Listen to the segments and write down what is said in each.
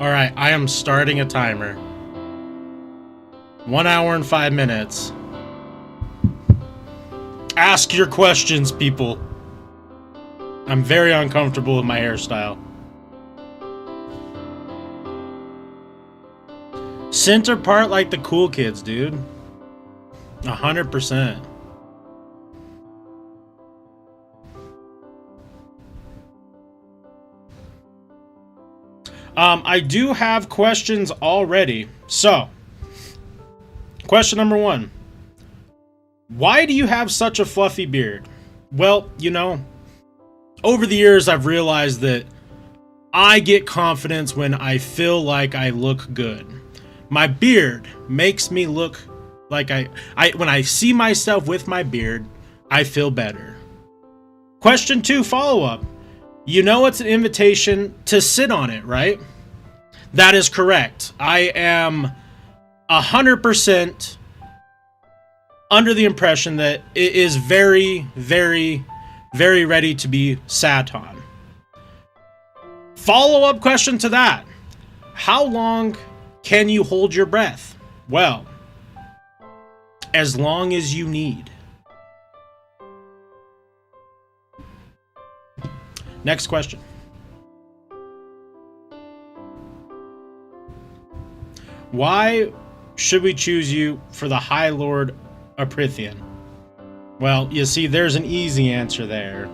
All right, I am starting a timer. 1 hour and 5 minutes. Ask your questions, people. I'm very uncomfortable with my hairstyle. Center part like the cool kids, dude. 100%. I do have questions already. So, question number 1. Why do you have such a fluffy beard? Well, you know, over the years I've realized that I get confidence when I feel like I look good. My beard makes me look like when I see myself with my beard, I feel better. Question 2, follow-up. You know it's an invitation to sit on it, right? That is correct. I am 100% under the impression that it is very, very, very ready to be sat on. Follow-up question to that. How long can you hold your breath? Well, as long as you need. Next question. Why should we choose you for the High Lord of Prythian? Well, you see, there's an easy answer there.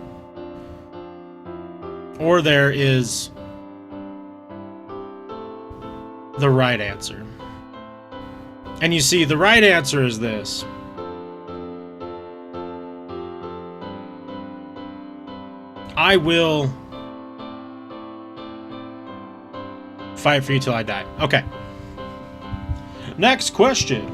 Or there is the right answer. And you see, the right answer is this. I will fight for you till I die. Okay. Next question.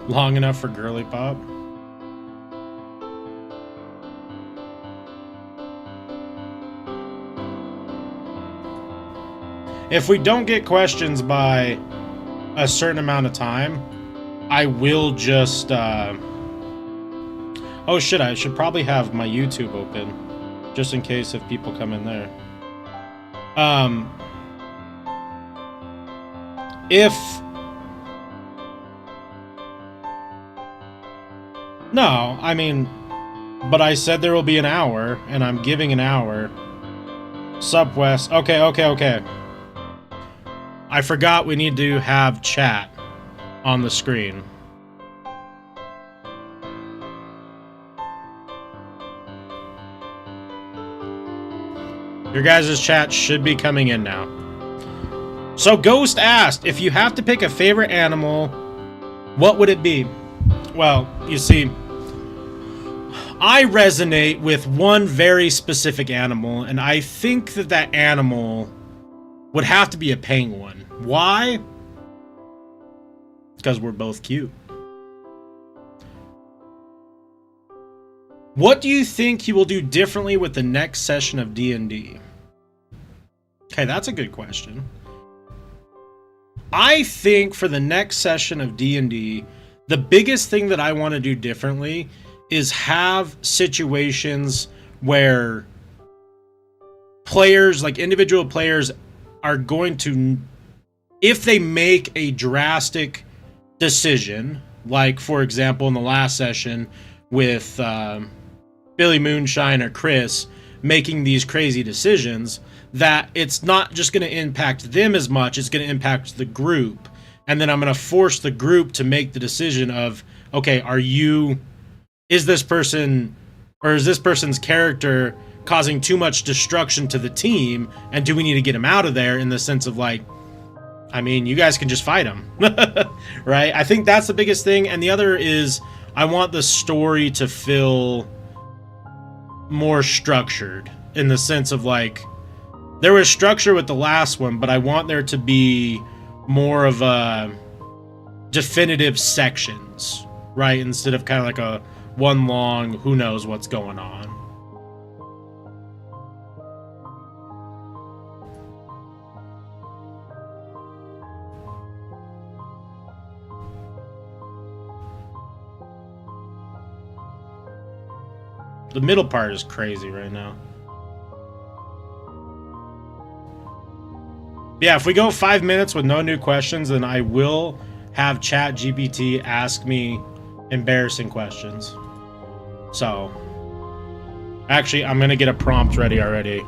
Long enough for girly pop? If we don't get questions by a certain amount of time, I will just oh shit, I should probably have my YouTube open just in case if people come in there. No, I mean, but I said there will be an hour and I'm giving an hour. Subwest. Okay. I forgot we need to have chat on the screen. Your guys' chat should be coming in now. So Ghost asked, if you have to pick a favorite animal, what would it be? Well, you see, I resonate with one very specific animal, and I think that that animal would have to be a penguin. Why? Because we're both cute. What do you think he will do differently with the next session of D&D? Okay, that's a good question. I think for the next session of D&D, the biggest thing that I want to do differently is have situations where players, like individual players, are going to, if they make a drastic decision, like for example in the last session with Billy Moonshine or Chris making these crazy decisions, that it's not just going to impact them as much, it's going to impact the group. And then I'm going to force the group to make the decision of, okay, is this person, or is this person's character causing too much destruction to the team, and do we need to get him out of there, in the sense of like, I mean, you guys can just fight him. Right? I think that's the biggest thing. And the other is, I want the story to feel more structured, in the sense of like, there was structure with the last one, but I want there to be more of a definitive sections, right? Instead of kind of like a one long, who knows what's going on. The middle part is crazy right now. Yeah, if we go 5 minutes with no new questions, then I will have ChatGPT ask me embarrassing questions. So, actually, I'm gonna get a prompt ready already.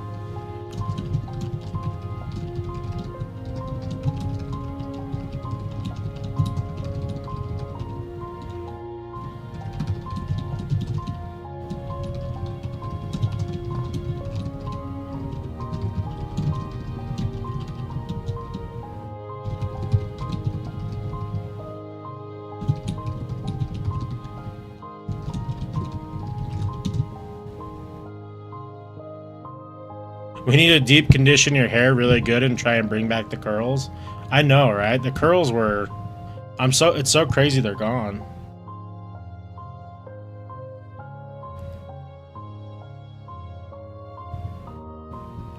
We need to deep condition your hair really good and try and bring back the curls. I know, right? The curls were... it's so crazy they're gone.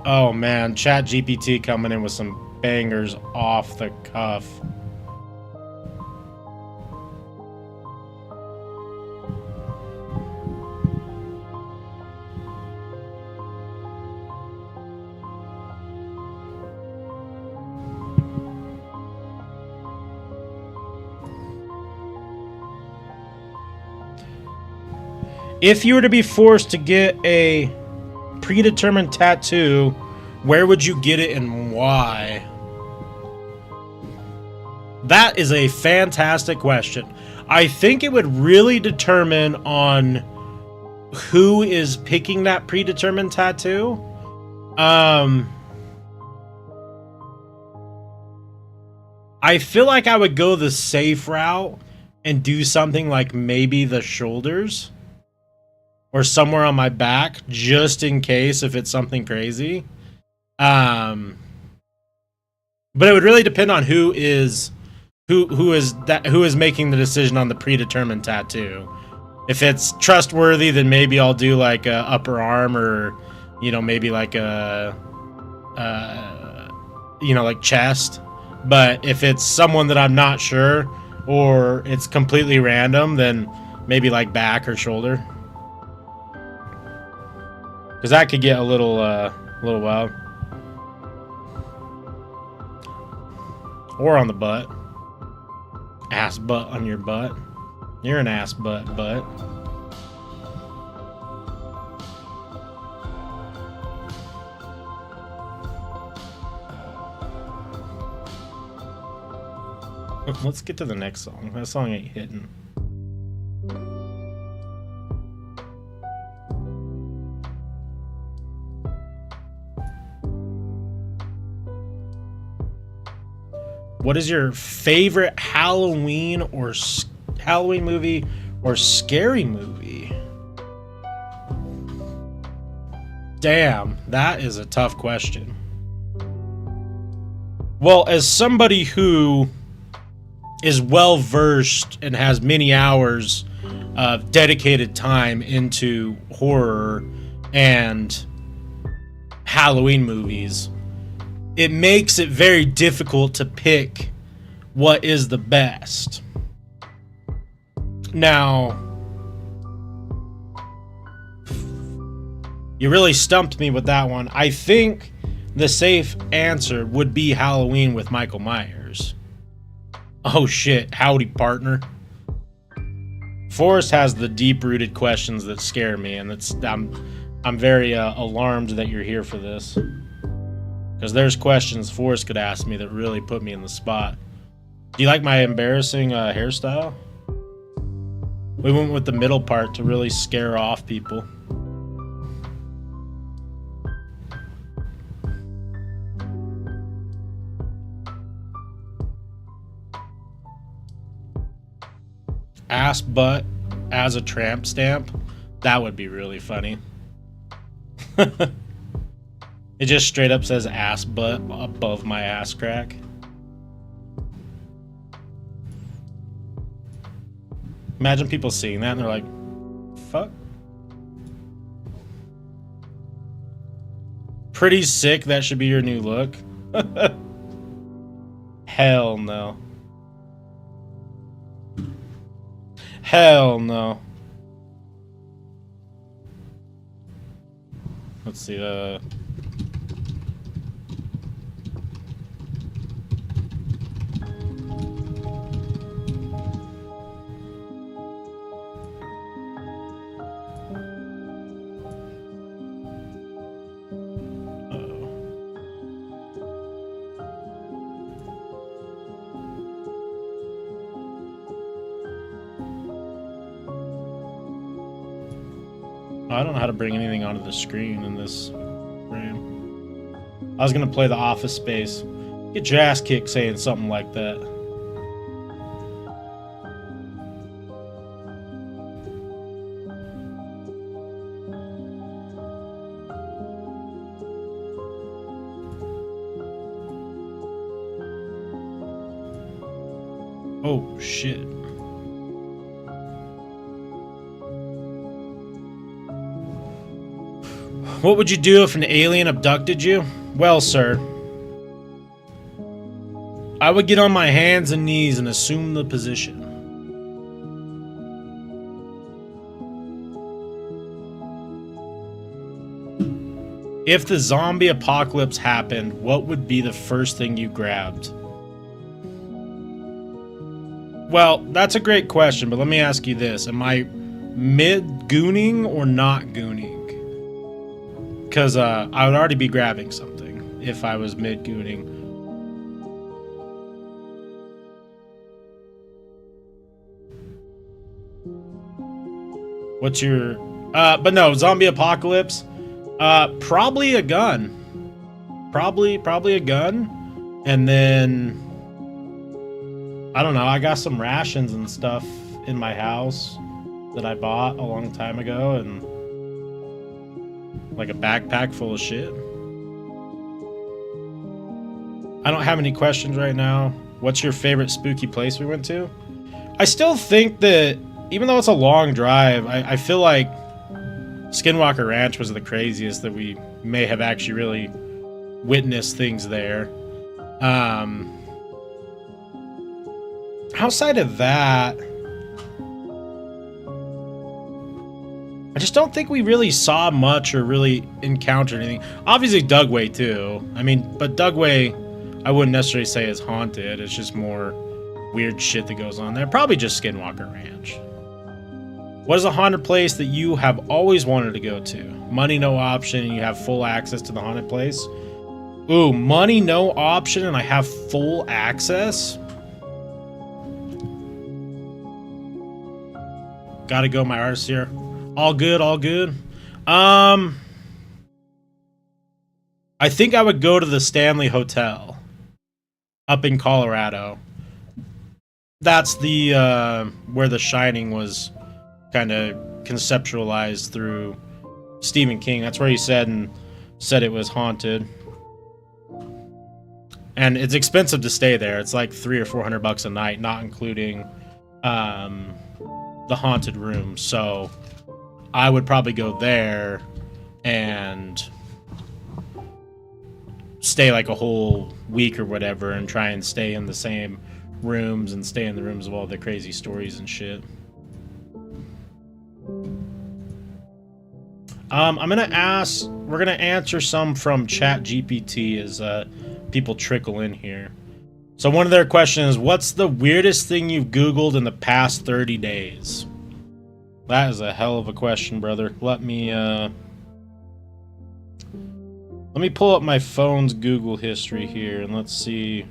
Oh man, ChatGPT coming in with some bangers off the cuff. If you were to be forced to get a predetermined tattoo, where would you get it and why? That is a fantastic question. I think it would really determine on who is picking that predetermined tattoo. I feel like I would go the safe route and do something like maybe the shoulders or somewhere on my back, just in case if it's something crazy. But it would really depend on who is making the decision on the predetermined tattoo. If it's trustworthy, then maybe I'll do like a upper arm, or maybe like a like chest. But if it's someone that I'm not sure, or it's completely random, then maybe like back or shoulder. Because that could get a little wild. Or on the butt. Ass butt on your butt. You're an ass butt. Let's get to the next song. That song ain't hitting. What is your favorite Halloween movie or scary movie? Damn, that is a tough question. Well, as somebody who is well versed and has many hours of dedicated time into horror and Halloween movies, it makes it very difficult to pick what is the best. Now, you really stumped me with that one. I think the safe answer would be Halloween with Michael Myers. Oh shit, howdy partner. Forrest has the deep-rooted questions that scare me, and I'm very alarmed that you're here for this. Because there's questions Forrest could ask me that really put me in the spot. Do you like my embarrassing hairstyle? We went with the middle part to really scare off people. Ass butt as a tramp stamp? That would be really funny. It just straight up says ass butt above my ass crack. Imagine people seeing that and they're like, fuck. Pretty sick, that should be your new look. Hell no. Hell no. Let's see. I don't know how to bring anything onto the screen in this frame. I was gonna play the Office Space. Get your ass kicked saying something like that. Oh, shit. What would you do if an alien abducted you? Well, sir, I would get on my hands and knees and assume the position. If the zombie apocalypse happened, what would be the first thing you grabbed? Well, that's a great question, but let me ask you this. Am I mid-gooning or not gooning? Because I would already be grabbing something if I was mid-gooning. What's your... but no, zombie apocalypse. Probably a gun. Probably a gun. And then... I don't know, I got some rations and stuff in my house that I bought a long time ago, and like a backpack full of shit. I don't have any questions right now. What's your favorite spooky place we went to? I still think that, even though it's a long drive, I feel like Skinwalker Ranch was the craziest, that we may have actually really witnessed things there. Outside of that, I just don't think we really saw much or really encountered anything. Obviously, Dugway too. I mean, but Dugway, I wouldn't necessarily say is haunted. It's just more weird shit that goes on there. Probably just Skinwalker Ranch. What is a haunted place that you have always wanted to go to? Money no option and you have full access to the haunted place? Ooh, money no option and I have full access? Gotta go, my artist here. All good, all good. I think I would go to the Stanley Hotel up in Colorado. That's the where The Shining was kind of conceptualized through Stephen King. That's where he said it was haunted. And it's expensive to stay there. It's like $300 or $400 a night, not including the haunted room. So I would probably go there and stay like a whole week or whatever and try and stay in the same rooms and stay in the rooms of all the crazy stories and shit. We're gonna answer some from ChatGPT as people trickle in here. So one of their questions is, what's the weirdest thing you've Googled in the past 30 days? That is a hell of a question, brother. Let me pull up my phone's Google history here and let's see.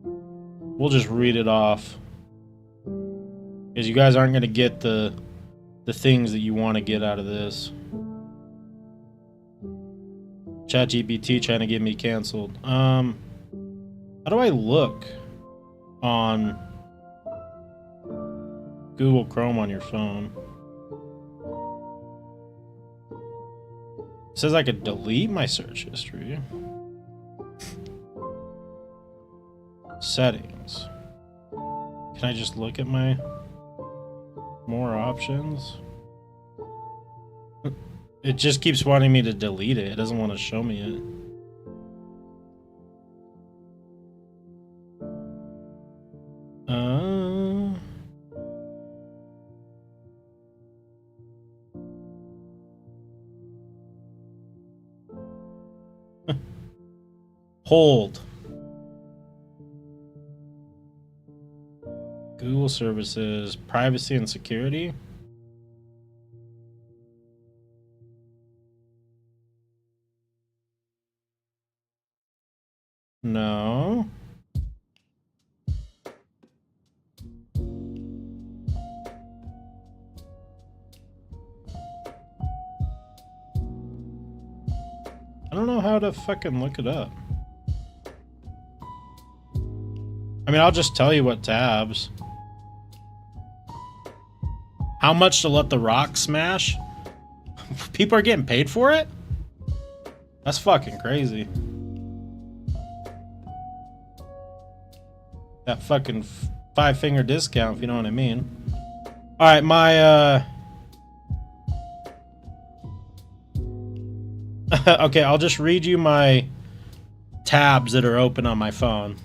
We'll just read it off, because you guys aren't going to get the things that you want to get out of this. ChatGPT trying to get me canceled. How do I look on Google Chrome on your phone? It says I could delete my search history. Settings. Can I just look at my more options? It just keeps wanting me to delete it. It doesn't want to show me it. Hold. Google services, privacy and security. No. I don't know how to fucking look it up. I mean, I'll just tell you what tabs. How much to let the Rock smash? People are getting paid for it? That's fucking crazy. That fucking 5-finger discount, if you know what I mean. Alright, my, okay, I'll just read you my tabs that are open on my phone.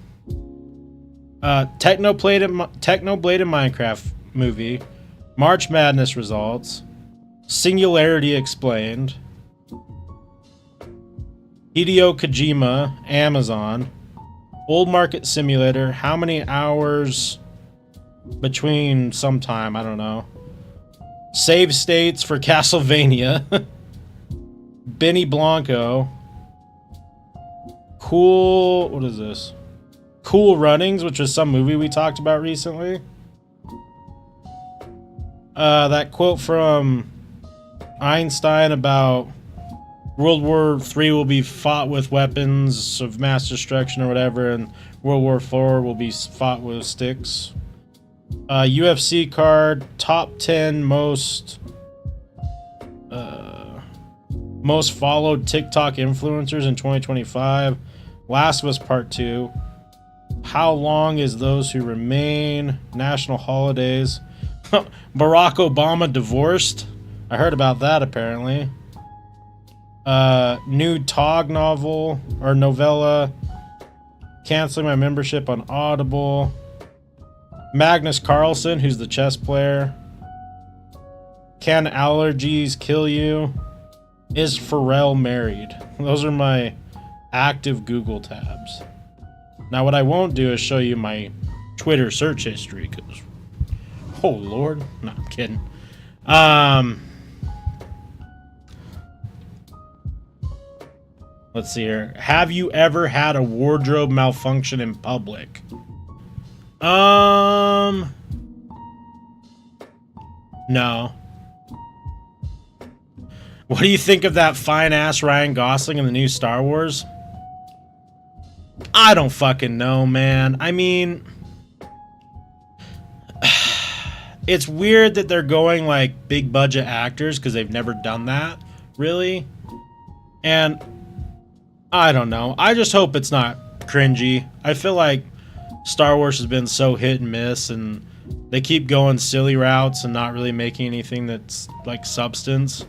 Technoblade and Minecraft movie. March Madness results. Singularity explained. Hideo Kojima, Amazon. Old Market Simulator. How many hours between sometime? I don't know. Save states for Castlevania. Benny Blanco. Cool. What is this? Cool Runnings, which was some movie we talked about recently. That quote from Einstein about World War III will be fought with weapons of mass destruction or whatever, and World War IV will be fought with sticks. UFC card, top 10 most followed TikTok influencers in 2025. Last of Us Part 2. How long is Those Who Remain? National holidays. Barack Obama divorced. I heard about that apparently. New Tog novel or novella. Canceling my membership on Audible. Magnus Carlsen, who's the chess player. Can allergies kill you? Is Pharrell married? Those are my active Google tabs. Now what I won't do is show you my Twitter search history, because oh lord, no, I'm kidding. Let's see here. Have you ever had a wardrobe malfunction in public? No. What do you think of that fine ass Ryan Gosling in the new Star Wars? I don't fucking know, man. I mean, it's weird that they're going like big budget actors because they've never done that, really. And I don't know. I just hope it's not cringy. I feel like Star Wars has been so hit and miss, and they keep going silly routes and not really making anything that's like substance.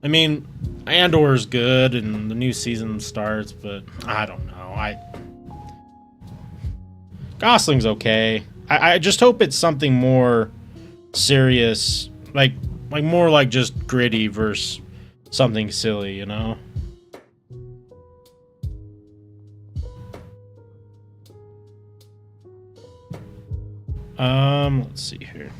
I mean, Andor's good and the new season starts, but I don't know. Gosling's okay. I just hope it's something more serious, like more like just gritty versus something silly, you know? Let's see here.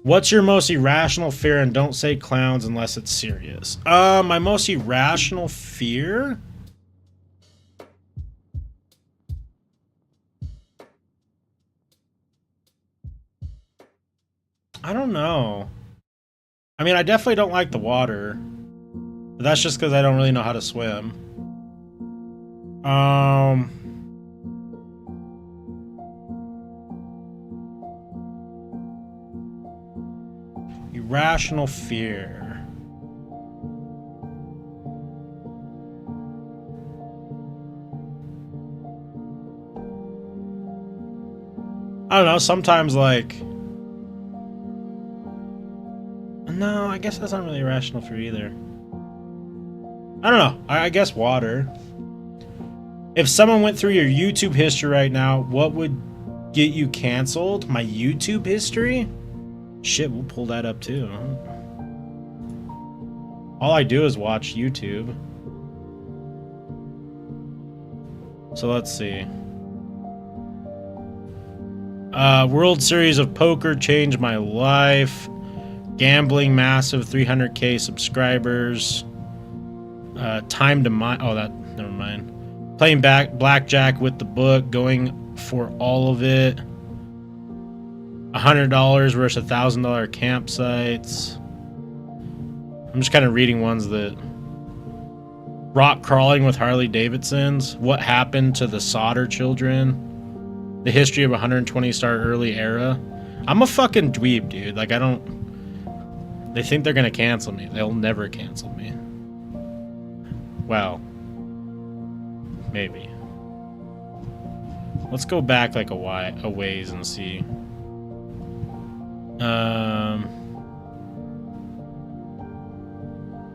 What's your most irrational fear? And don't say clowns unless it's serious. My most irrational fear? I don't know. I mean, I definitely don't like the water. But that's just because I don't really know how to swim. Irrational fear. I don't know, sometimes like... No, I guess that's not really irrational fear either. I don't know, I guess water. If someone went through your YouTube history right now, what would get you canceled? My YouTube history? Shit, we'll pull that up too. All I do is watch YouTube. So let's see. World Series of Poker changed my life. Gambling, massive 300k subscribers. Time to mine. Oh, that never mind. Playing blackjack with the book, going for all of it. $100 versus $1,000 campsites. I'm just kind of reading ones that. Rock crawling with Harley Davidsons. What happened to the Solder children? The history of 120 star early era. I'm a fucking dweeb, dude. Like, I don't. They think they're gonna cancel me. They'll never cancel me. Well, maybe. Let's go back like a ways and see.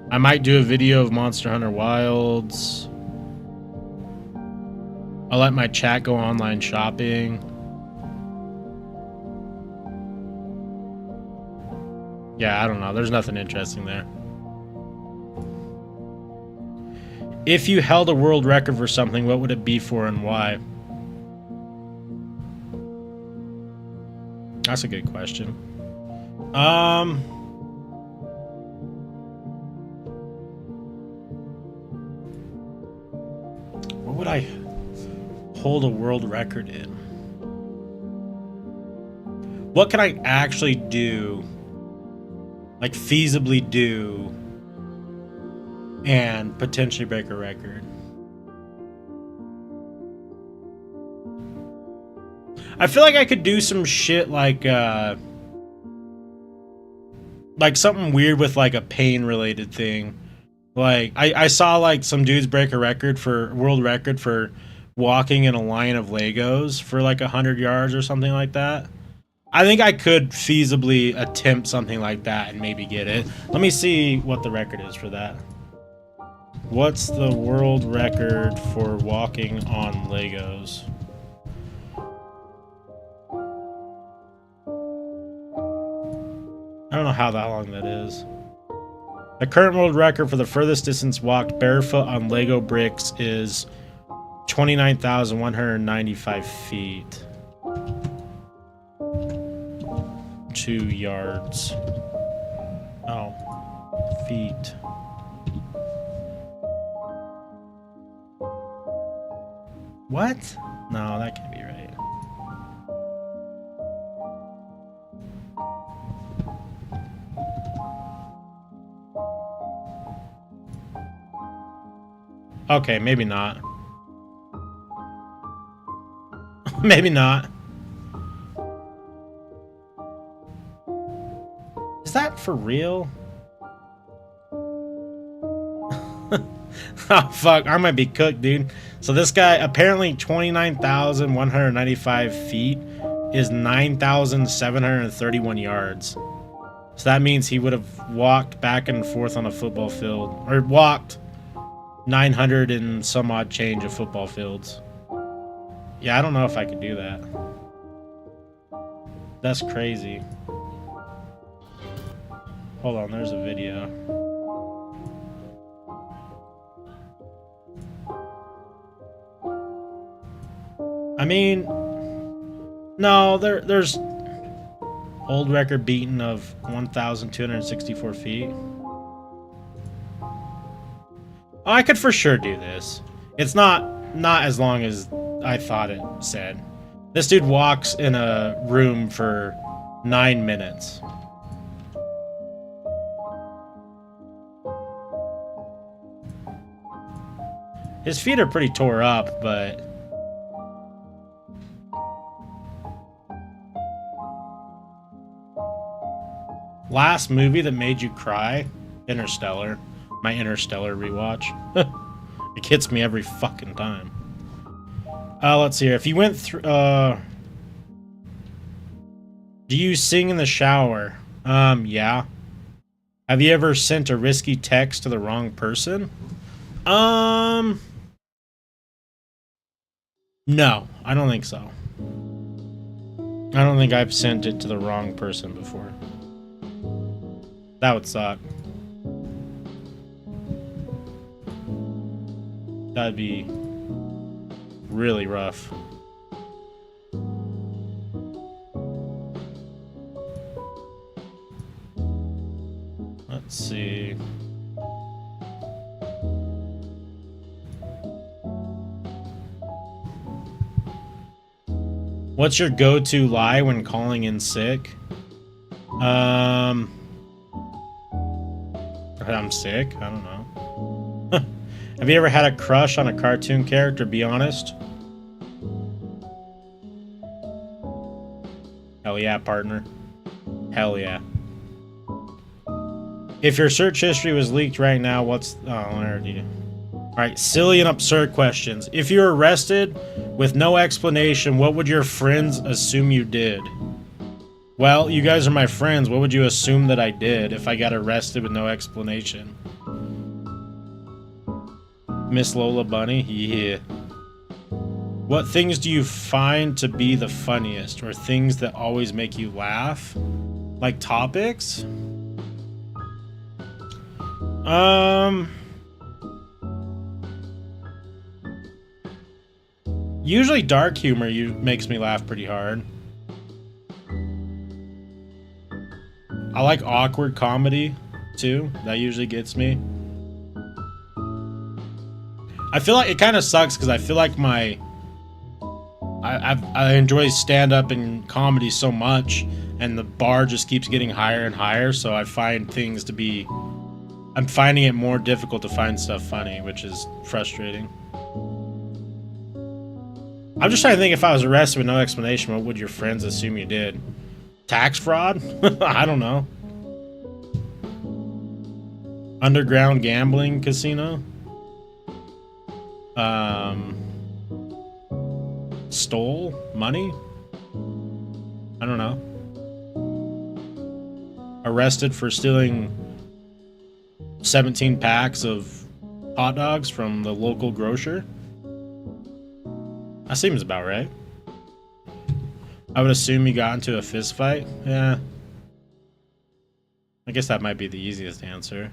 I might do a video of Monster Hunter Wilds. I'll let my chat go online shopping. Yeah, I don't know. There's nothing interesting there. If you held a world record for something, what would it be for and why? That's a good question. What would I hold a world record in? What can I actually do, like feasibly do, and potentially break a record? I feel like I could do some shit like something weird with like a pain related thing. Like I saw like some dudes break a world record for walking in a line of Legos for like 100 yards or something like that. I think I could feasibly attempt something like that and maybe get it. Let me see what the record is for that. What's the world record for walking on Legos? I don't know how that long that is. The current world record for the furthest distance walked barefoot on Lego bricks is 29,195 feet. 2 yards. Oh, feet. What? No, that can't be right. Okay, maybe not. Maybe not. Is that for real? Oh, fuck. I might be cooked, dude. So this guy, apparently 29,195 feet is 9,731 yards. So that means he would have walked back and forth on a football field. Or walked 900 and some odd change of football fields. Yeah, I don't know if I could do that. That's crazy. Hold on, there's a video. I mean, no, there's old record beaten of 1,264 feet. Oh, I could for sure do this. It's not as long as I thought it said. This dude walks in a room for 9 minutes. His feet are pretty tore up, but last movie that made you cry? Interstellar. My Interstellar rewatch. It hits me every fucking time. Let's see here. If you went through, do you sing in the shower? Yeah. Have you ever sent a risky text to the wrong person? No, I don't think so. I don't think I've sent it to the wrong person before. That would suck. That'd be really rough. Let's see. What's your go-to lie when calling in sick? I'm sick? I don't know. Have you ever had a crush on a cartoon character? Be honest. Hell yeah, partner. Hell yeah. If your search history was leaked right now, what's... Oh, I already did. Alright, silly and absurd questions. If you were arrested with no explanation, what would your friends assume you did? Well, you guys are my friends. What would you assume that I did if I got arrested with no explanation? Miss Lola Bunny? Yeah. What things do you find to be the funniest, or things that always make you laugh? Like topics? Usually dark humor makes me laugh pretty hard. I like awkward comedy, too. That usually gets me. I feel like it kind of sucks because I feel like I enjoy stand-up and comedy so much, and the bar just keeps getting higher and higher, so I find things to be... I'm finding it more difficult to find stuff funny, which is frustrating. I'm just trying to think, if I was arrested with no explanation, what would your friends assume you did? Tax fraud? I don't know. Underground gambling casino? Stole money? I don't know. Arrested for stealing 17 packs of hot dogs from the local grocer? That seems about right. I would assume you got into a fist fight. Yeah. I guess that might be the easiest answer.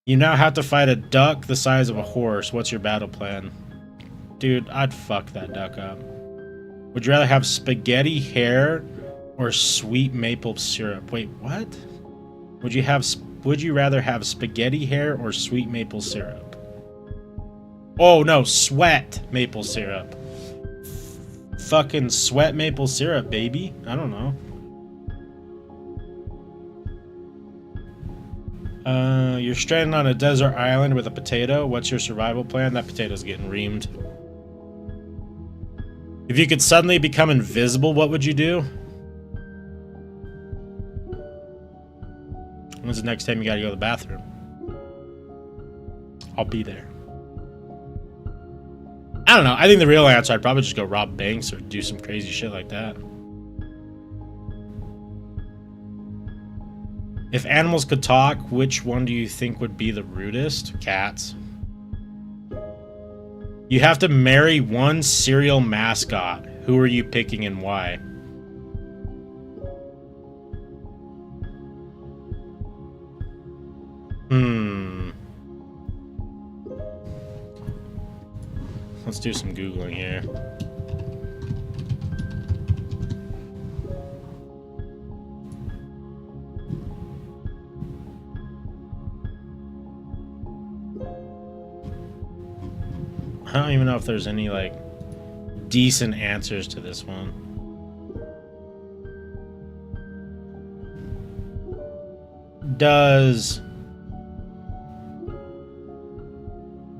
You now have to fight a duck the size of a horse. What's your battle plan? Dude, I'd fuck that duck up. Would you rather have spaghetti hair or sweet maple syrup? Wait, what? Would you rather have spaghetti hair or sweet maple syrup? Oh no, sweat maple syrup. Fucking sweat maple syrup, baby. I don't know. You're stranded on a desert island with a potato. What's your survival plan? That potato's getting reamed. If you could suddenly become invisible, what would you do? When's the next time you gotta go to the bathroom? I'll be there. I don't know. I think the real answer, I'd probably just go rob banks or do some crazy shit like that. If animals could talk, which one do you think would be the rudest? Cats. You have to marry one cereal mascot. Who are you picking and why? Let's do some Googling here. I don't even know if there's any, like, decent answers to this one.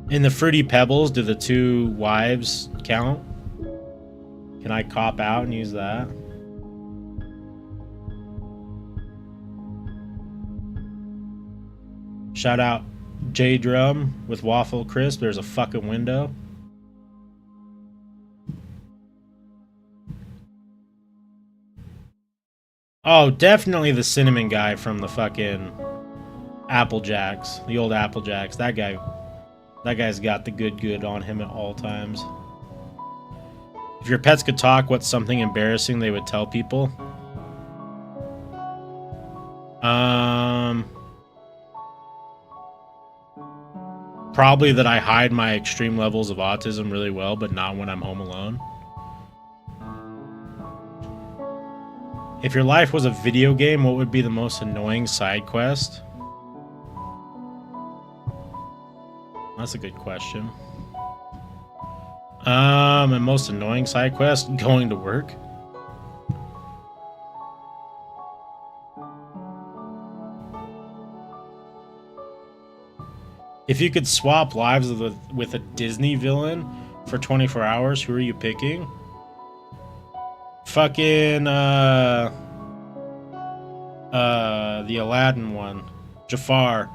In the Fruity Pebbles, do the two wives count? Can I cop out and use that? Shout out J Drum with Waffle Crisp. There's a fucking window. Oh, definitely the cinnamon guy from the fucking Apple Jacks. The old Apple Jacks. That guy's got the good on him at all times. If your pets could talk, what's something embarrassing they would tell people? Probably that I hide my extreme levels of autism really well, but not when I'm home alone. If your life was a video game, what would be the most annoying side quest? That's a good question. My most annoying side quest? Going to work. If you could swap lives with a Disney villain for 24 hours, who are you picking? Fucking, the Aladdin one. Jafar.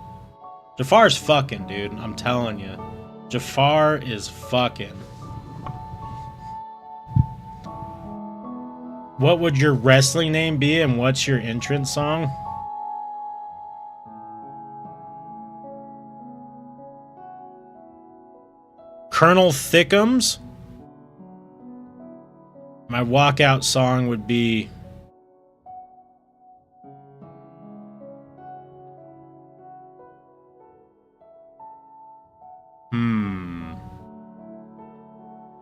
Jafar's fucking, dude. I'm telling you. Jafar is fucking. What would your wrestling name be, and what's your entrance song? Colonel Thickums. My walkout song would be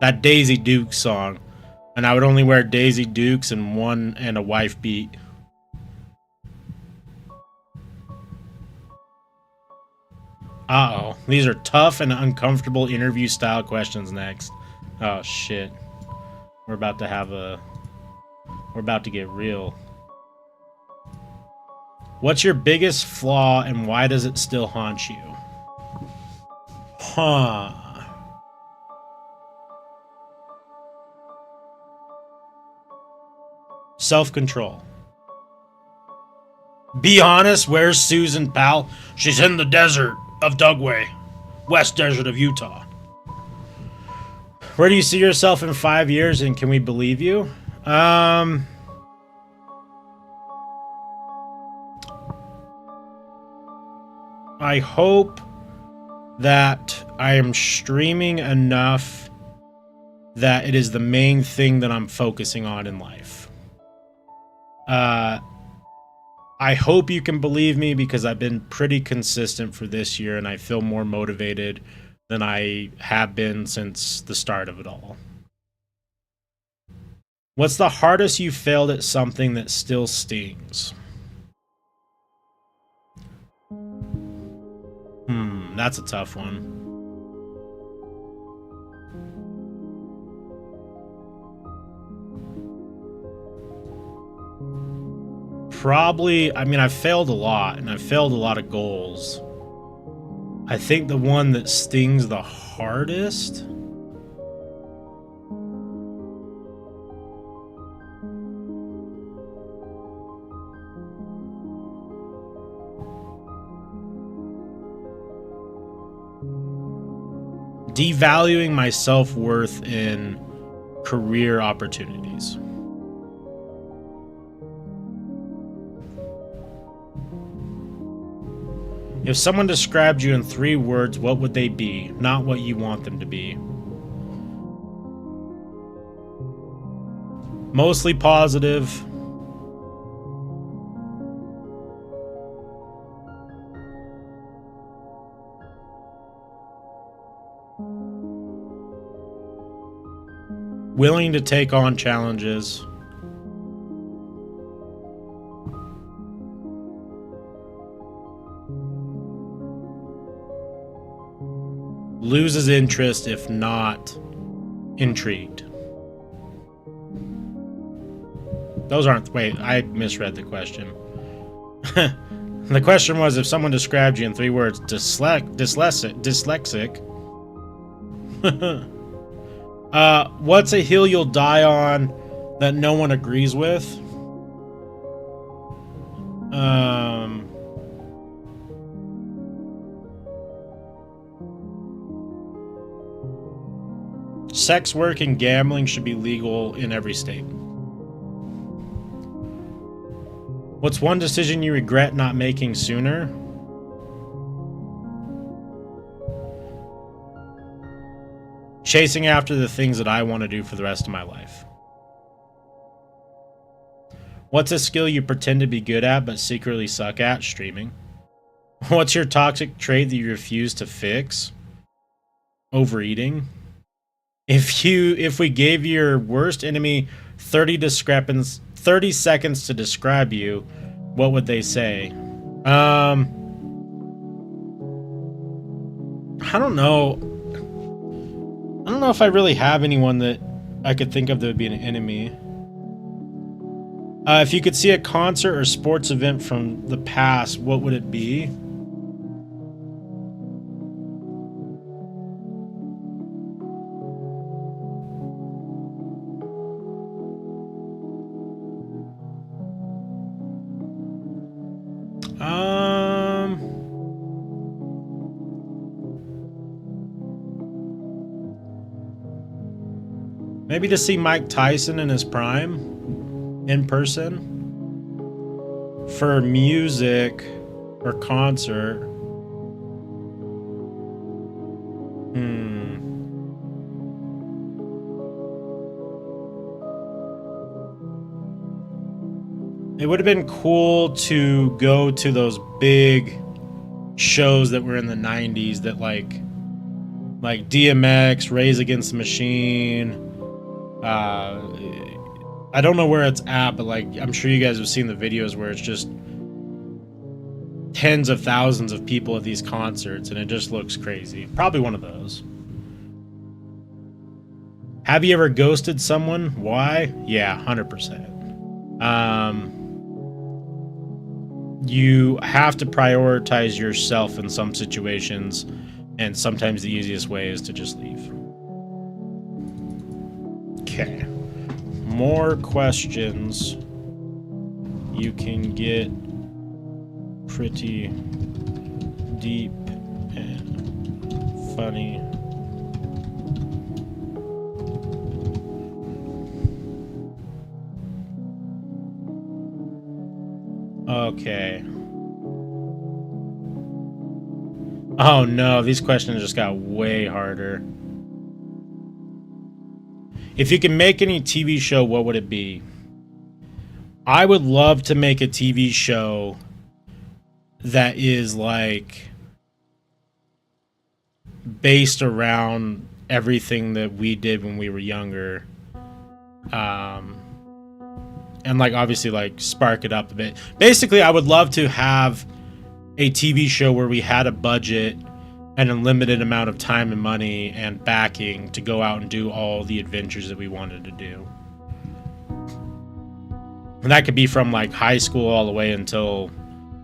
that Daisy Dukes song. And I would only wear Daisy Dukes and a wife beat. Uh-oh. These are tough and uncomfortable interview style questions next. Oh shit. We're about to get real. What's your biggest flaw and why does it still haunt you? Huh. Self-control. Be honest, where's Susan, pal? She's in the desert of Dugway, West Desert of Utah. Where do you see yourself in 5 years, and can we believe you? I hope that I am streaming enough that it is the main thing that I'm focusing on in life. I hope you can believe me because I've been pretty consistent for this year and I feel more motivated than I have been since the start of it all. What's the hardest you failed at something that still stings? That's a tough one. Probably, I mean, I've failed a lot, and I've failed a lot of goals. I think the one that stings the hardest... devaluing my self-worth in career opportunities. If someone described you in 3 words, what would they be? Not what you want them to be. Mostly positive. Willing to take on challenges. Loses interest if not intrigued. Those aren't... Wait, I misread the question. The question was if someone described you in 3 words, dyslexic. What's a hill you'll die on that no one agrees with? Sex work and gambling should be legal in every state. What's one decision you regret not making sooner? Chasing after the things that I want to do for the rest of my life. What's a skill you pretend to be good at but secretly suck at? Streaming. What's your toxic trait that you refuse to fix? overeating. If we gave your worst enemy 30 seconds to describe you, what would they say? I don't know. I don't know if I really have anyone that I could think of that would be an enemy. If you could see a concert or sports event from the past, what would it be? Maybe to see Mike Tyson in his prime in person. For music or concert. It would have been cool to go to those big shows that were in the 90s that like DMX, Rage Against the Machine. I don't know where it's at, but like I'm sure you guys have seen the videos where it's just tens of thousands of people at these concerts and it just looks crazy. Probably one of those. Have you ever ghosted someone? Why? Yeah, 100%. You have to prioritize yourself in some situations, and sometimes the easiest way is to just leave. Okay. More questions. You can get pretty deep and funny. Okay. Oh no, these questions just got way harder. If you could make any TV show, what would it be? I would love to make a TV show that is like based around everything that we did when we were younger. And like obviously like spark it up a bit. Basically, I would love to have a TV show where we had a budget and a limited amount of time and money and backing to go out and do all the adventures that we wanted to do. And that could be from like high school all the way until,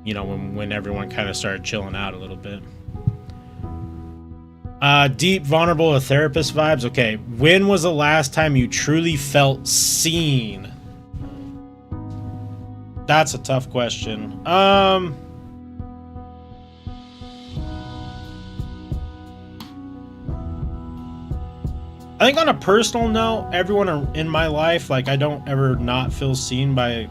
you know, when everyone kind of started chilling out a little bit. Deep, vulnerable, therapist vibes. Okay, when was the last time you truly felt seen? That's a tough question. I think on a personal note, everyone in my life, like I don't ever not feel seen by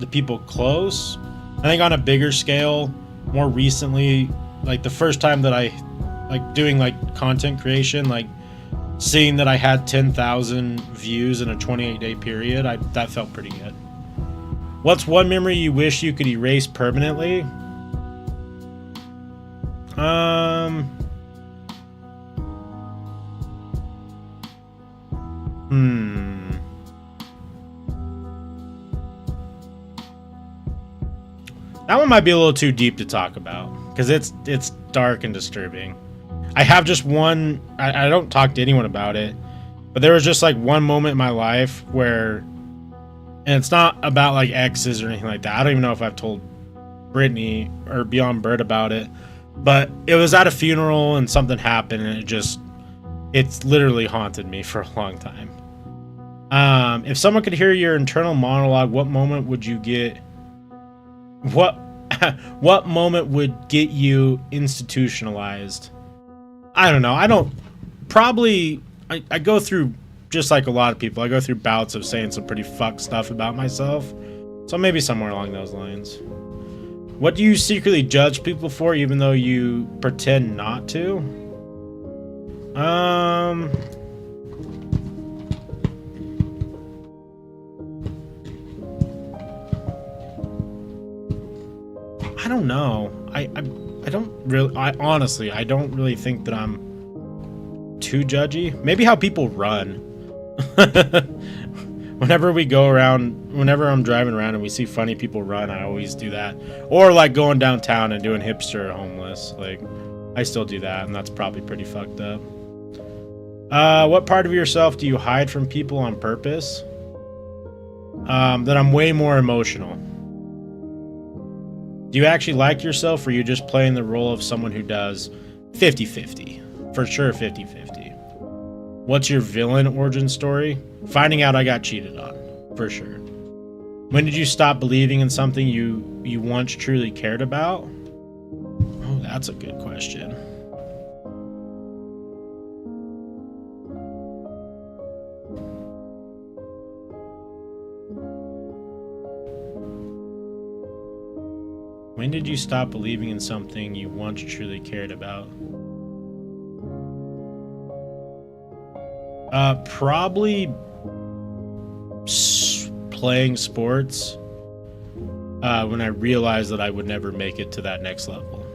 the people close. I think on a bigger scale, more recently, like the first time that I like doing like content creation, like seeing that I had 10,000 views in a 28-day period, that felt pretty good. What's one memory you wish you could erase permanently? That one might be a little too deep to talk about because it's dark and disturbing. I have just one. I don't talk to anyone about it, but there was just like one moment in my life where, and it's not about like exes or anything like that. I don't even know if I've told Brittany or Beyond Bird about it, but it was at a funeral and something happened and it's literally haunted me for a long time. If someone could hear your internal monologue, what moment would you get? What moment would get you institutionalized? I don't know. I go through, just like a lot of people, I go through bouts of saying some pretty fucked stuff about myself. So maybe somewhere along those lines. What do you secretly judge people for even though you pretend not to? I don't know. I don't really think that I'm too judgy. Maybe how people run. Whenever we go around, whenever I'm driving around and we see funny people run, I always do that. Or like going downtown and doing hipster homeless. Like, I still do that, and that's probably pretty fucked up. What part of yourself do you hide from people on purpose? That I'm way more emotional. Do you actually like yourself, or are you just playing the role of someone who does? 50-50. For sure 50-50. What's your villain origin story? Finding out I got cheated on. For sure. When did you stop believing in something you once truly cared about? Oh, that's a good question. When did you stop believing in something you once truly cared about? Probably playing sports when I realized that I would never make it to that next level.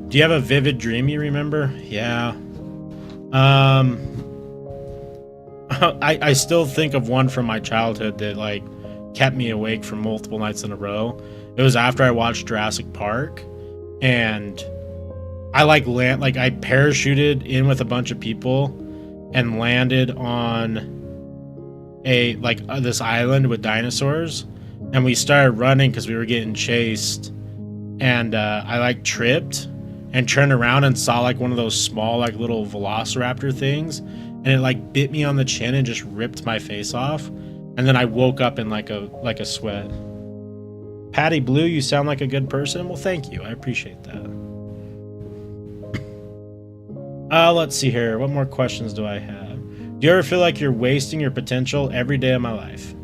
Do you have a vivid dream you remember? Yeah. I still think of one from my childhood that like kept me awake for multiple nights in a row. It was after I watched Jurassic Park, and I I parachuted in with a bunch of people and landed on this island with dinosaurs, and we started running because we were getting chased, and I tripped and turned around and saw one of those small little velociraptor things, and it bit me on the chin and just ripped my face off, and then I woke up in like a sweat. Patty Blue, you sound like a good person. Well, thank you. I appreciate that. Let's see here. What more questions do I have? Do you ever feel like you're wasting your potential every day of my life?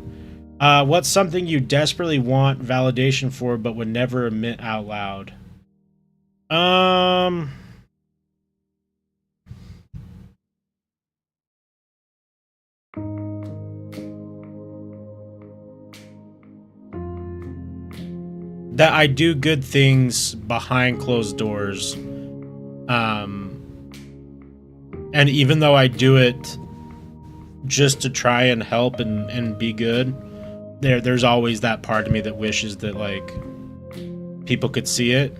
What's something you desperately want validation for but would never admit out loud? That I do good things behind closed doors. And even though I do it just to try and help and be good, there's always that part of me that wishes that people could see it.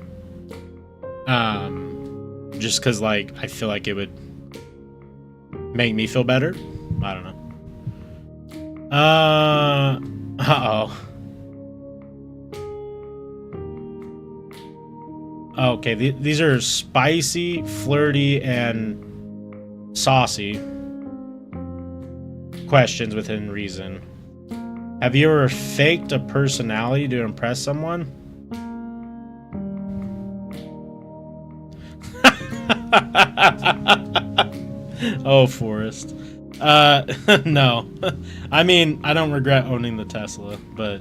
Just because I feel like it would make me feel better. I don't know. Uh-oh. Okay, these are spicy, flirty, and saucy questions within reason. Have you ever faked a personality to impress someone? Oh, Forrest. No. I mean, I don't regret owning the Tesla, but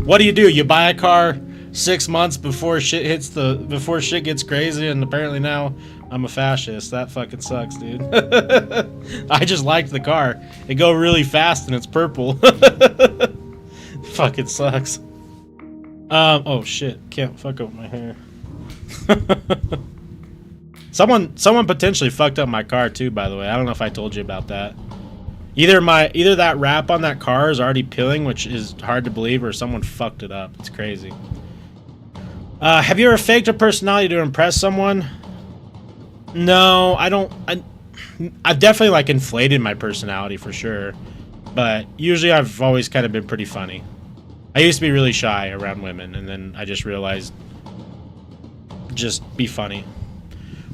what do? You buy a car 6 months before shit gets crazy, and apparently now I'm a fascist. That fucking sucks, dude. I just liked the car. It go really fast and it's purple. Fucking sucks. Oh shit, can't fuck up my hair. Someone potentially fucked up my car too, by the way. I don't know if I told you about that. Either that wrap on that car is already peeling, which is hard to believe, or someone fucked it up. It's crazy. Have you ever faked a personality to impress someone? No, I don't. I've definitely inflated my personality for sure, but usually I've always kind of been pretty funny. I used to be really shy around women, and then I just realized just be funny.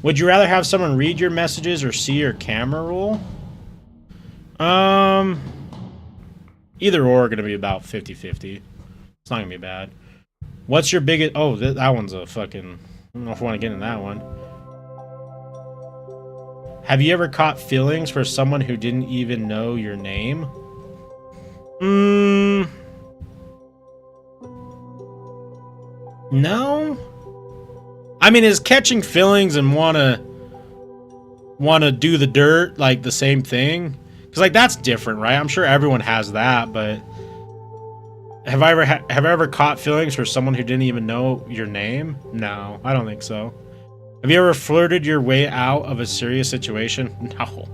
Would you rather have someone read your messages or see your camera roll? Either or are gonna be about 50-50. It's not gonna be bad. What's your biggest... Oh, that one's a fucking... I don't know if I want to get into that one. Have you ever caught feelings for someone who didn't even know your name? No. I mean, is catching feelings and wanna do the dirt the same thing? Because that's different, right? I'm sure everyone has that, but have I ever caught feelings for someone who didn't even know your name? No, I don't think so. Have you ever flirted your way out of a serious situation? No.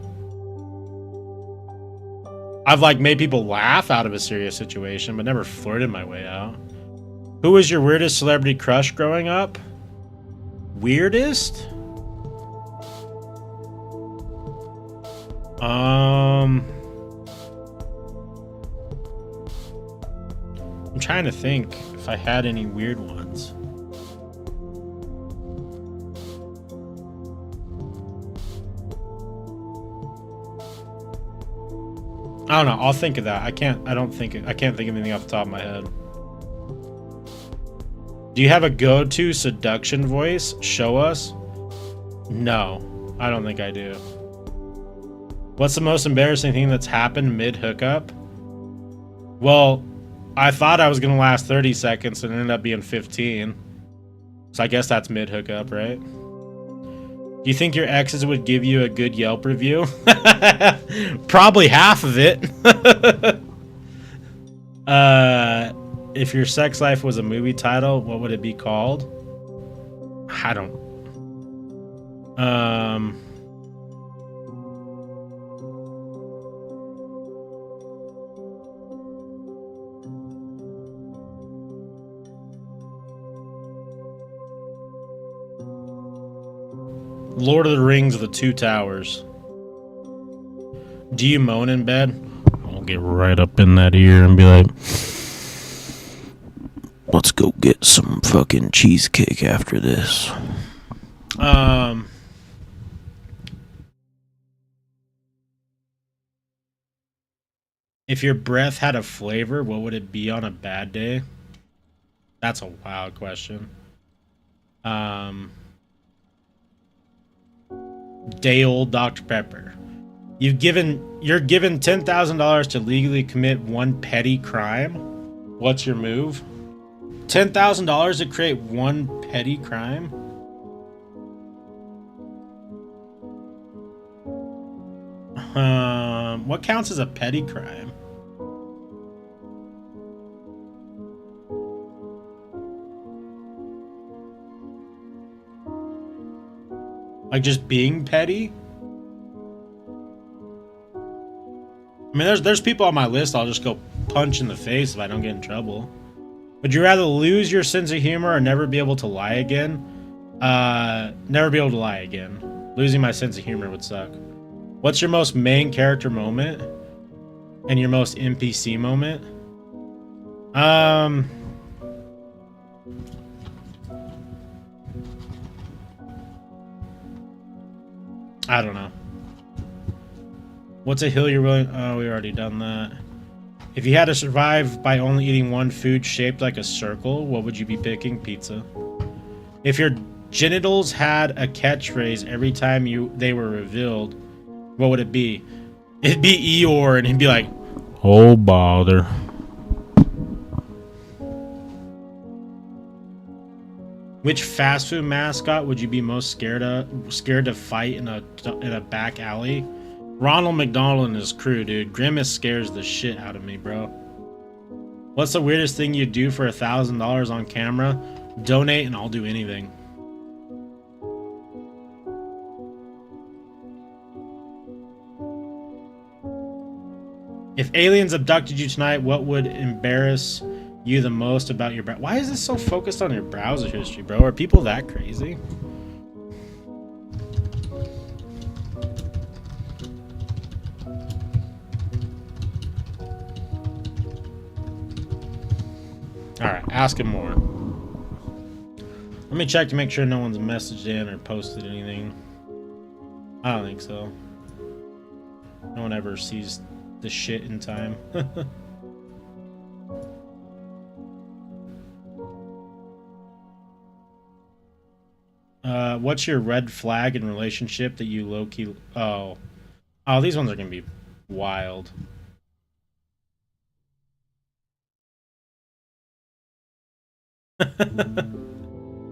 I've like made people laugh out of a serious situation, but never flirted my way out. Who was your weirdest celebrity crush growing up? Weirdest? I'm trying to think if I had any weird ones. I don't know. I'll think of that. I can't think of anything off the top of my head. Do you have a go-to seduction voice? Show us. No, I don't think I do. What's the most embarrassing thing that's happened mid-hookup? Well, I thought I was gonna last 30 seconds and it ended up being 15. So I guess that's mid-hookup, right? Do you think your exes would give you a good Yelp review? Probably half of it. If your sex life was a movie title, what would it be called? I don't. Lord of the Rings of the Two Towers. Do you moan in bed? I'll get right up in that ear and be like, let's go get some fucking cheesecake after this. If your breath had a flavor, what would it be on a bad day? That's a wild question. Day old Dr. Pepper. You're given $10,000 to legally commit one petty crime. What's your move? $10,000 to create one petty crime? What counts as a petty crime? Like just being petty? I mean, there's people on my list I'll just go punch in the face if I don't get in trouble. Would you rather lose your sense of humor or never be able to lie again? Never be able to lie again. Losing my sense of humor would suck. What's your most main character moment? And your most NPC moment? I don't know. What's a hill you're willing... Oh, we already done that. If you had to survive by only eating one food shaped like a circle, what would you be picking? Pizza. If your genitals had a catchphrase every time they were revealed, what would it be? It'd be Eeyore, and he'd be like, oh, bother. Which fast food mascot would you be most scared to fight in a back alley? Ronald McDonald and his crew, dude. Grimace scares the shit out of me, bro. What's the weirdest thing you'd do for $1,000 on camera? Donate and I'll do anything. If aliens abducted you tonight, what would embarrass you the most about your browser? Why is this so focused on your browser history, bro? Are people that crazy? Alright, ask him more. Let me check to make sure no one's messaged in or posted anything. I don't think so. No one ever sees the shit in time. What's your red flag in relationship that you low-key... Oh, these ones are gonna be wild.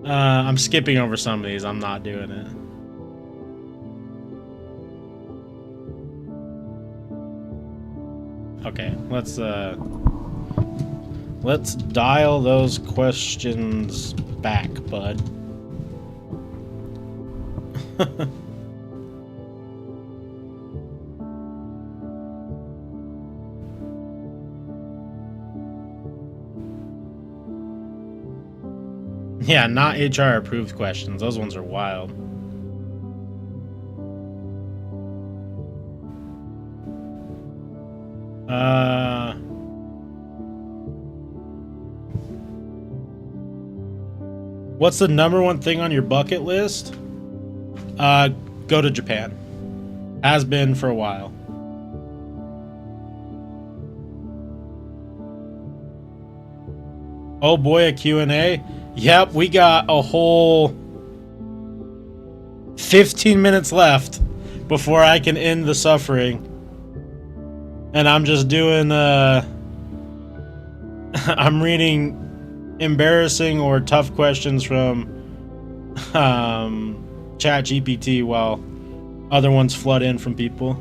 I'm skipping over some of these. I'm not doing it. Okay, let's dial those questions back, bud. Yeah, not HR approved questions. Those ones are wild. What's the #1 thing on your bucket list? Go to Japan. Has been for a while. Oh boy, a Q&A? Yep, we got a whole 15 minutes left before I can end the suffering. And I'm just doing, I'm reading embarrassing or tough questions from ChatGPT while other ones flood in from people.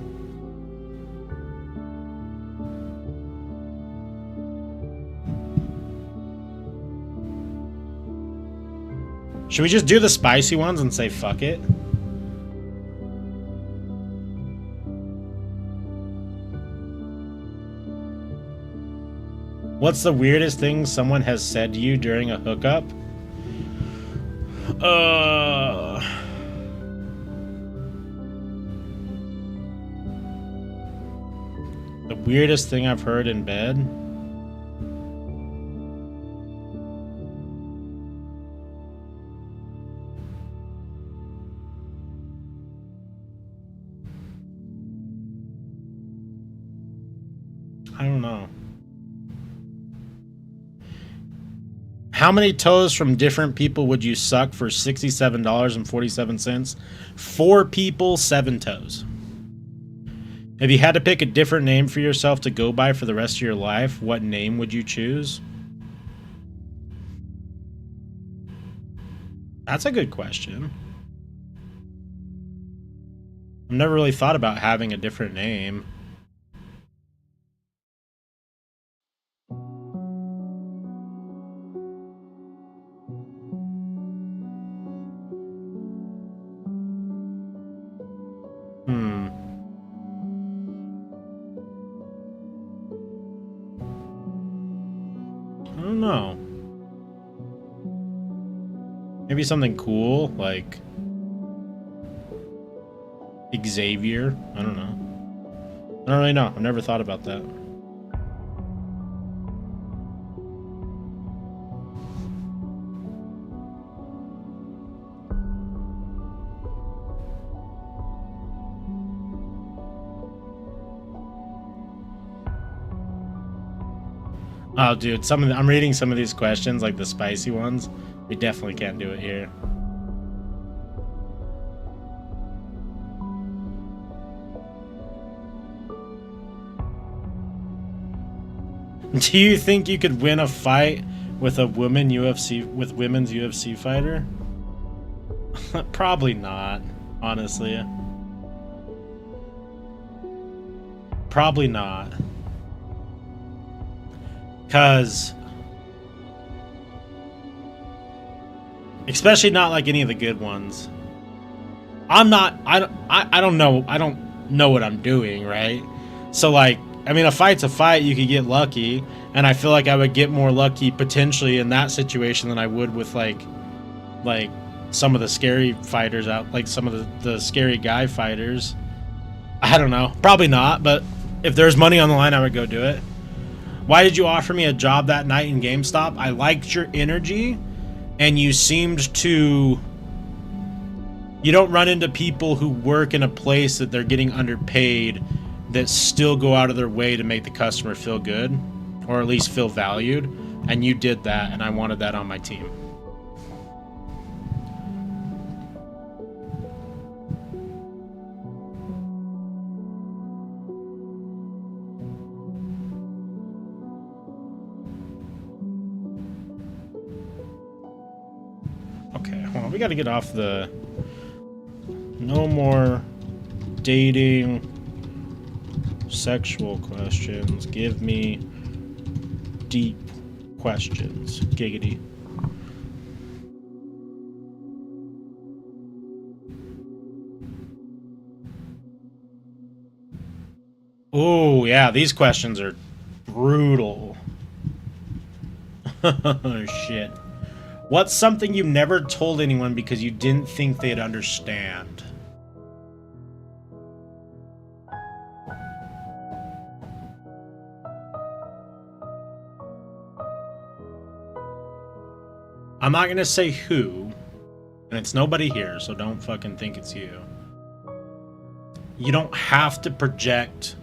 Should we just do the spicy ones and say fuck it? What's the weirdest thing someone has said to you during a hookup? The weirdest thing I've heard in bed? I don't know. How many toes from different people would you suck for $67.47? 4 people, 7 toes. If you had to pick a different name for yourself to go by for the rest of your life, what name would you choose? That's a good question. I've never really thought about having a different name. I don't know. Maybe something cool, like Xavier. I don't know. I don't really know. I've never thought about that. Oh, dude, I'm reading some of these questions, like the spicy ones. We definitely can't do it here. Do you think you could win a fight with a women's UFC fighter? Probably not, honestly. Probably not. Cause especially not like any of the good ones. I don't know what I'm doing, right? So like, I mean, a fight's a fight, you could get lucky, and I feel like I would get more lucky potentially in that situation than I would with like some of the scary fighters out, like some of the scary guy fighters. I don't know. Probably not, but if there's money on the line, I would go do it. Why did you offer me a job that night in GameStop? I liked your energy, and you seemed to... You don't run into people who work in a place that they're getting underpaid that still go out of their way to make the customer feel good, or at least feel valued, and you did that, and I wanted that on my team. Okay, well, we gotta get off the... No more dating, sexual questions. Give me deep questions. Giggity. Oh, yeah, these questions are brutal. Oh, shit. What's something you never told anyone because you didn't think they'd understand? I'm not gonna say who, and it's nobody here, so don't fucking think it's you. You don't have to project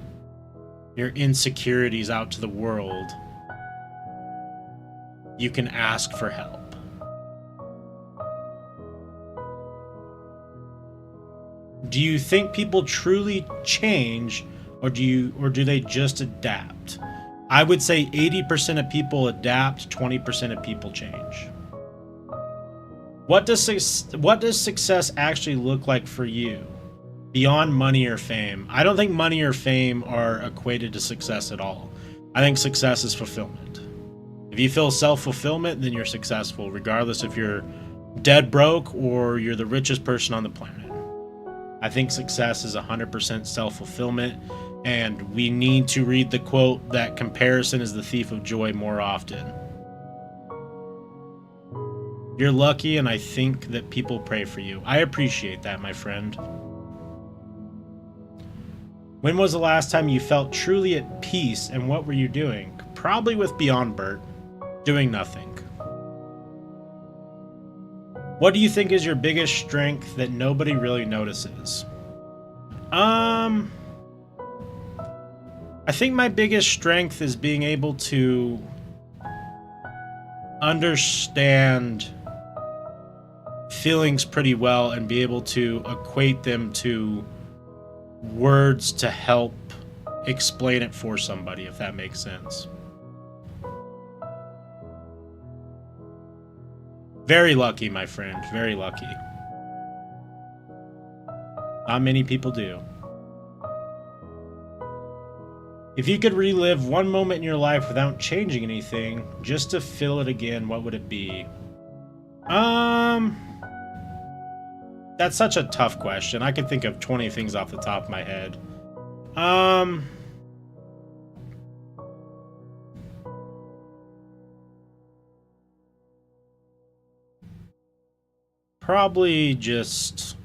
your insecurities out to the world. You can ask for help. Do you think people truly change, or do they just adapt? I would say 80% of people adapt, 20% of people change. What does success actually look like for you? Beyond money or fame? I don't think money or fame are equated to success at all. I think success is fulfillment. If you feel self-fulfillment, then you're successful, regardless if you're dead broke or you're the richest person on the planet. I think success is 100% self-fulfillment, and we need to read the quote that comparison is the thief of joy more often. You're lucky, and I think that people pray for you. I appreciate that, my friend. When was the last time you felt truly at peace, and what were you doing? Probably with Beyond Bert, doing nothing. What do you think is your biggest strength that nobody really notices? I think my biggest strength is being able to understand feelings pretty well and be able to equate them to words to help explain it for somebody, if that makes sense. Very lucky, my friend. Very lucky. Not many people do. If you could relive one moment in your life without changing anything, just to feel it again, what would it be? That's such a tough question. I can think of 20 things off the top of my head. Probably just...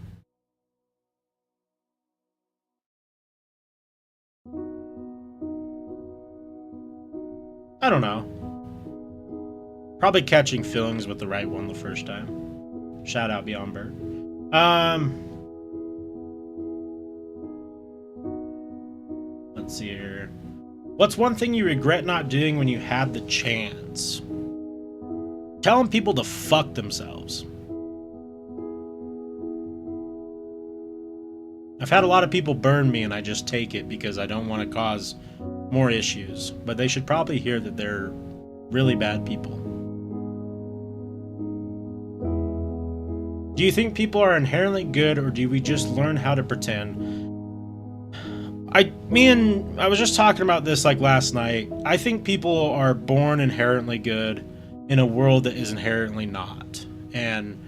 I don't know. Probably catching feelings with the right one the first time. Shout out Beyond Bert. Let's see here. What's one thing you regret not doing when you had the chance? Telling people to fuck themselves. I've had a lot of people burn me and I just take it because I don't want to cause more issues, but they should probably hear that they're really bad people. Do you think people are inherently good, or do we just learn how to pretend? I was just talking about this like last night. I think people are born inherently good in a world that is inherently not. And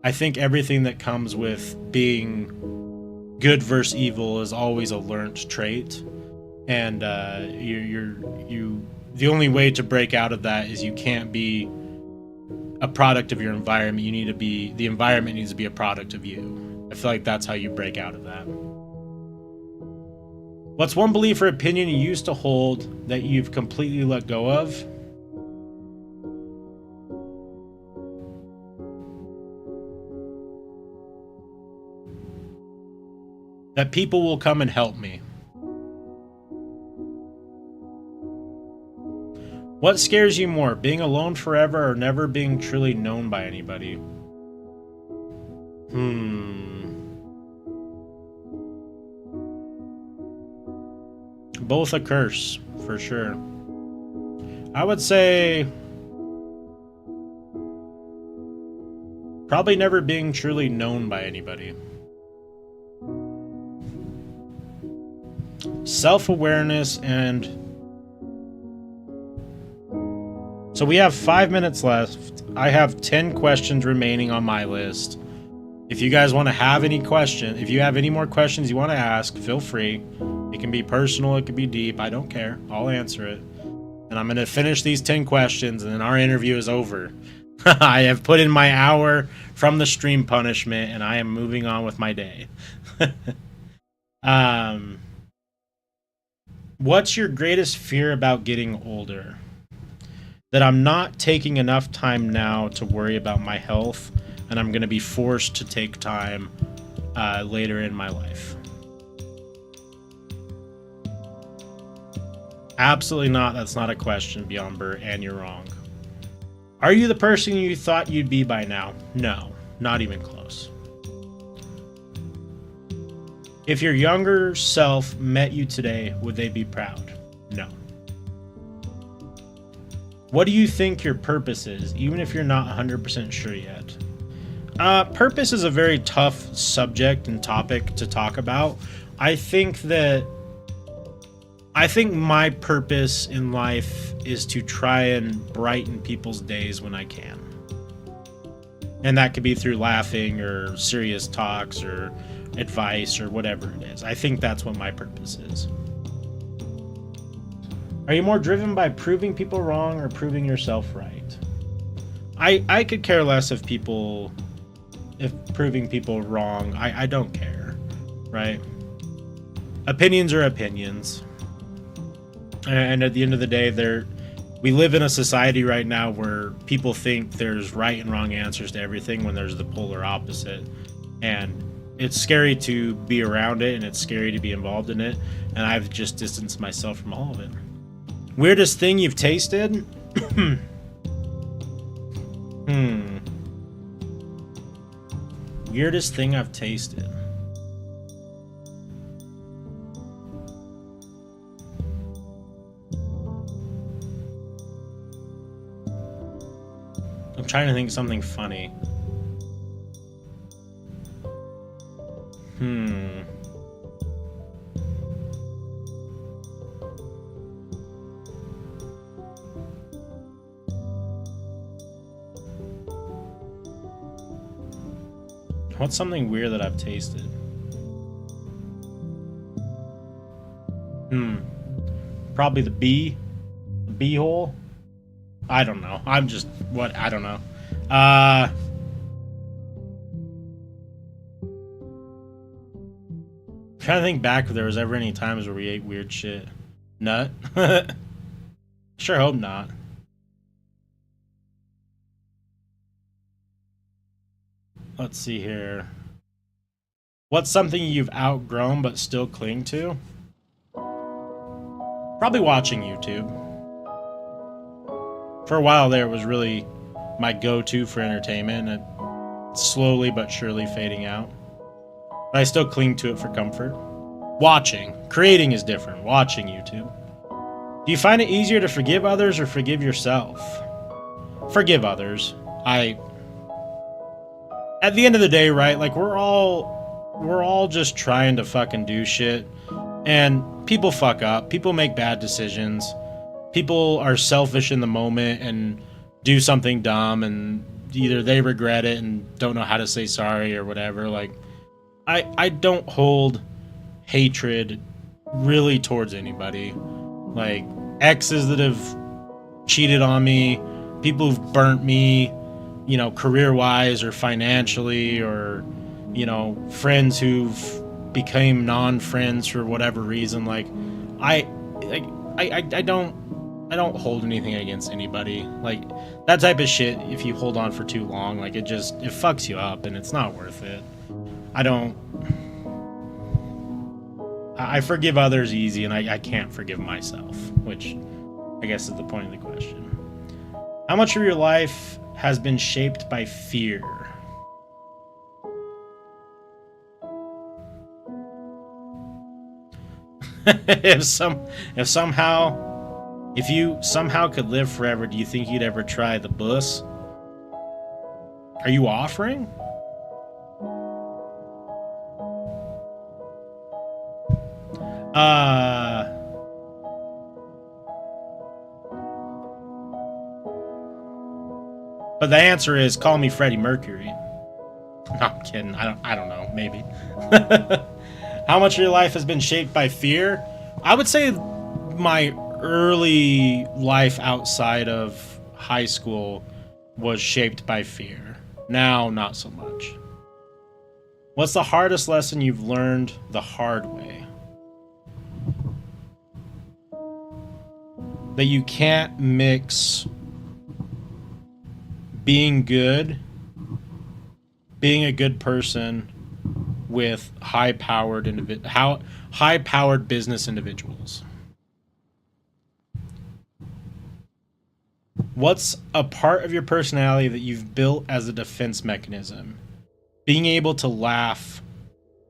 I think everything that comes with being good versus evil is always a learned trait. And the only way to break out of that is you can't be a product of your environment. The environment needs to be a product of you. I feel like that's how you break out of that. What's one belief or opinion you used to hold that you've completely let go of? That people will come and help me. What scares you more, being alone forever or never being truly known by anybody? Both a curse, for sure. I would say probably never being truly known by anybody. Self-awareness and... So we have 5 minutes left. I have 10 questions remaining on my list. If you guys want to have any questions, if you have any more questions you want to ask, feel free. It can be personal, it can be deep. I don't care. I'll answer it. And I'm going to finish these 10 questions, and then our interview is over. I have put in my hour from the stream punishment, and I am moving on with my day. What's your greatest fear about getting older? That I'm not taking enough time now to worry about my health, and I'm going to be forced to take time later in my life. Absolutely not. That's not a question, Beyond Bert, and you're wrong. Are you the person you thought you'd be by now? No, not even close. If your younger self met you today, would they be proud? No. What do you think your purpose is, even if you're not 100% sure yet? Purpose is a very tough subject and topic to talk about. I think my purpose in life is to try and brighten people's days when I can. And that could be through laughing or serious talks or advice or whatever it is. I think that's what my purpose is. Are you more driven by proving people wrong or proving yourself right? I could care less if proving people wrong. I don't care, right? Opinions are opinions. And at the end of the day, we live in a society right now where people think there's right and wrong answers to everything when there's the polar opposite. And it's scary to be around it, and it's scary to be involved in it. And I've just distanced myself from all of it. Weirdest thing you've tasted? Weirdest thing I've tasted. I'm trying to think of something funny. What's something weird that I've tasted? Probably the bee hole. I don't know. I don't know. Trying to think back if there was ever any times where we ate weird shit. Nut? Sure hope not. Let's see here. What's something you've outgrown but still cling to? Probably watching YouTube. For a while there, it was really my go-to for entertainment, and it's slowly but surely fading out. But I still cling to it for comfort. Watching. Creating is different. Watching YouTube. Do you find it easier to forgive others or forgive yourself? Forgive others. At the end of the day, right, like we're all just trying to fucking do shit, and people fuck up, people make bad decisions, people are selfish in the moment and do something dumb, and either they regret it and don't know how to say sorry or whatever. Like I don't hold hatred really towards anybody. Like exes that have cheated on me, people who've burnt me, you know, career-wise or financially, or, you know, friends who've became non-friends for whatever reason. Like, I don't hold anything against anybody. Like, that type of shit, if you hold on for too long, like, it fucks you up, and it's not worth it. I forgive others easy, and I can't forgive myself, which I guess is the point of the question. How much of your life has been shaped by fear? If you somehow could live forever, do you think you'd ever try the bus? Are you offering? But the answer is call me Freddie Mercury. No, I'm kidding. I don't know. Maybe. How much of your life has been shaped by fear? I would say my early life outside of high school was shaped by fear. Now, not so much. What's the hardest lesson you've learned the hard way? That you can't mix being good, being a good person, with high-powered business individuals. What's a part of your personality that you've built as a defense mechanism? Being able to laugh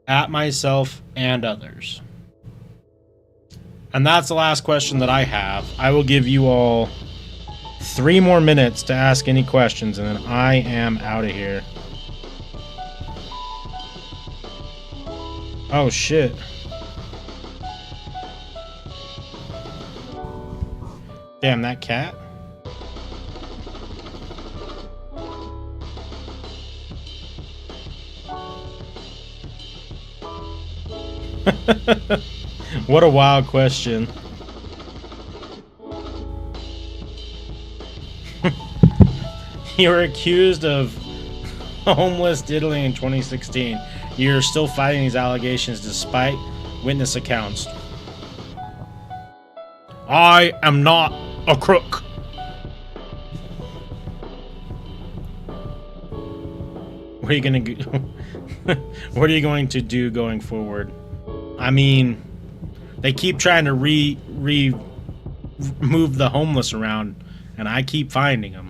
at myself and others. And that's the last question that I have. I will give you all 3 more minutes to ask any questions, and then I am out of here. Oh, shit. Damn, that cat. What a wild question. You were accused of homeless diddling in 2016. You're still fighting these allegations despite witness accounts. I am not a crook. What are you gonna what are you going to do going forward? I mean, they keep trying to move the homeless around, and I keep finding them.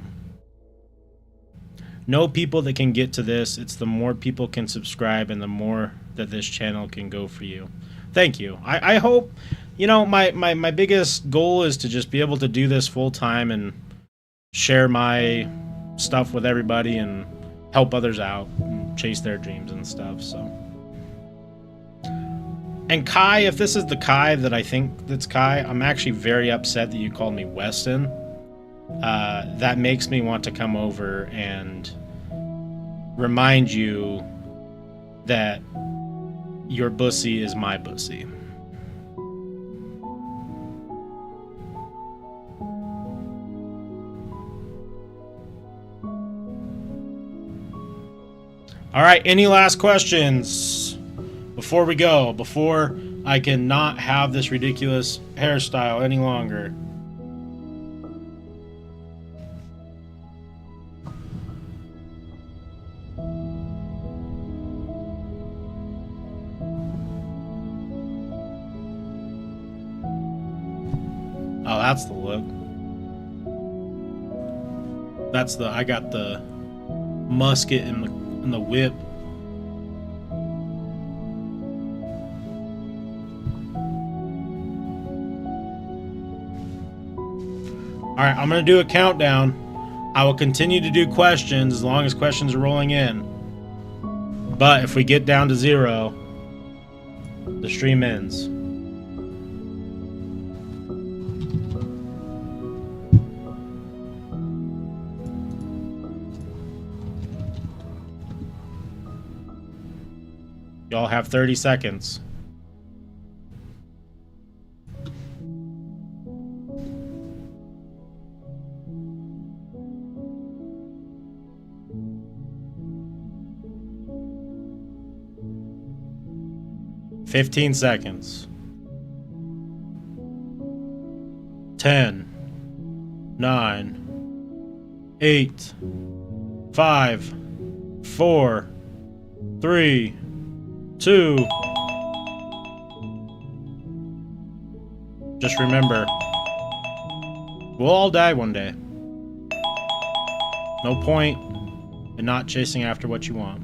Know people that can get to this. It's the more people can subscribe and the more that this channel can go for you. Thank you. I hope, you know, my biggest goal is to just be able to do this full time and share my stuff with everybody and help others out and chase their dreams and stuff. So, and Kai, if this is the Kai that I think that's Kai, I'm actually very upset that you called me Weston. That makes me want to come over and remind you that your bussy is my bussy. All right, any last questions before we go? Before I can not have this ridiculous hairstyle any longer. Oh, that's the look. That's the, I got the musket and the whip. All right, I'm going to do a countdown. I will continue to do questions as long as questions are rolling in. But if we get down to 0, the stream ends. Y'all have 30 seconds. Fifteen seconds. 10, 9, 8, 5, 4, 3, 2. Just remember, we'll all die one day. No point in not chasing after what you want.